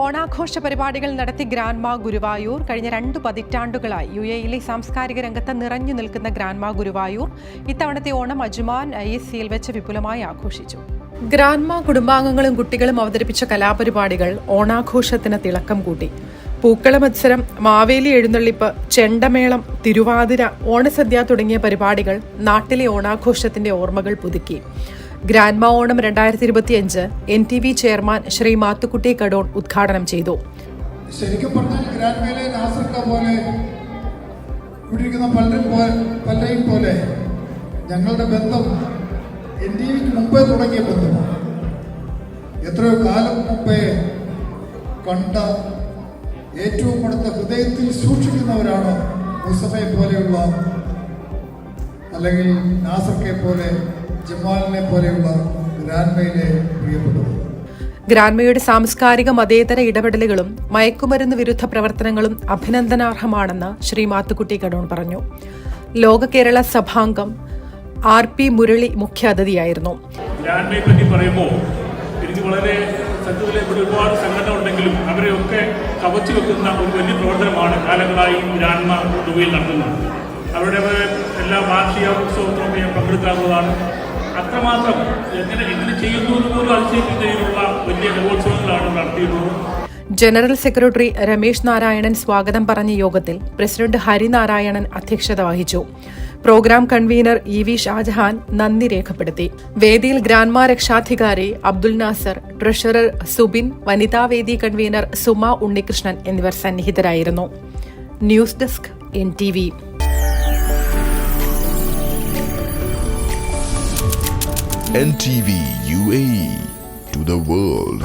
ഓണാഘോഷ പരിപാടികൾ നടത്തി ഗ്രാൻഡ്മ ഗുരുവായൂർ. കഴിഞ്ഞ 2 പതിറ്റാണ്ടുകളായി UAE സാംസ്കാരിക രംഗത്ത് നിറഞ്ഞു നിൽക്കുന്ന ഗ്രാൻഡ്മ ഗുരുവായൂർ ഇത്തവണത്തെ ഓണം അജ്മാൻ ISCയിൽ വെച്ച് വിപുലമായി ആഘോഷിച്ചു. ഗ്രാൻഡ്മ കുടുംബാംഗങ്ങളും കുട്ടികളും അവതരിപ്പിച്ച കലാപരിപാടികൾ ഓണാഘോഷത്തിന് തിളക്കം കൂട്ടി. പൂക്കള മത്സരം, മാവേലി എഴുന്നള്ളിപ്പ്, ചെണ്ടമേളം, തിരുവാതിര, ഓണസദ്യ തുടങ്ങിയ പരിപാടികൾ നാട്ടിലെ ഓണാഘോഷത്തിന്റെ ഓർമ്മകൾ പുതുക്കി. Grandma Onam 2025 NTV chairman Sri Mathukutty Kadon ഉദ്ഘാടനം ചെയ്തു. ശരിക്കും പറഞ്ഞാൽ ഗ്രാൻഡ്മയിലെ നാസർക്ക പോലെ ഇവിടിരിക്കുന്ന പലരെയും പോലെ ഞങ്ങളുടെ ബന്ധം NTVക്ക് മുമ്പേ തുടങ്ങിയ ബന്ധമാണ്. എത്രയോ കാലം മുമ്പേ കണ്ട ഏറ്റവും അടുത്ത ഹൃദയത്തിൽ സൂക്ഷിക്കുന്നവരാണ് മുസഫയെ പോലെയുള്ള അല്ലെങ്കിൽ നാസർക്കെ പോലെ ജമാലിനെ പോലെയുള്ള ഗ്രാൻഡ്മയിലെ പ്രിയപ്പെട്ടവർ. ഗ്രാൻഡ്മയുടെ സാംസ്കാരിക മതേതര ഇടപെടലുകളും മയക്കുമരുന്ന് വിരുദ്ധ പ്രവർത്തനങ്ങളും അഭിനന്ദനാർഹമാണെന്ന് ശ്രീ മാത്തുക്കുട്ടി കടോൺ പറഞ്ഞു. ലോക കേരള സഭാംഗം RP മുരളി മുഖ്യാതിഥിയായിരുന്നു. ഗ്രാൻഡ്മയെ പറ്റി പറയുമ്പോൾ എനിക്ക് വളരെ സത്യത്തിലെ ഒരുപാട് സംഘടന ഉണ്ടെങ്കിലും അവരെയൊക്കെ കവച്ചു വെക്കുന്ന ഒരു വലിയ പ്രവർത്തനമാണ് കാലങ്ങളായി ഗ്രാൻഡ്മ ദുബൈയിൽ നടത്തുന്നത്. അവരുടെ എല്ലാ വാർഷിക ഉത്സവത്തിലും ഞാൻ പങ്കെടുക്കാവുന്നതാണ്. അത്രമാത്രം എങ്ങനെ ചെയ്യുന്നു എന്ന് പോലും അതിശയിക്കുന്നതിനുള്ള വലിയ മഹോത്സവങ്ങളാണ് നടത്തിയിരുന്നത്. ജനറൽ സെക്രട്ടറി രമേശ് നാരായണൻ സ്വാഗതം പറഞ്ഞ യോഗത്തിൽ പ്രസിഡന്റ് ഹരിനാരായണൻ അധ്യക്ഷത വഹിച്ചു. പ്രോഗ്രാം കൺവീനർ EV ഷാജഹാൻ നന്ദി രേഖപ്പെടുത്തി. വേദിയിൽ ഗ്രാൻഡ്മ രക്ഷാധികാരി അബ്ദുൽ നാസർ, ട്രഷറർ സുബിൻ, വനിതാവേദി കൺവീനർ സുമ ഉണ്ണികൃഷ്ണൻ എന്നിവർ സന്നിഹിതരായിരുന്നു. News desk NTV. NTV UAE to the world.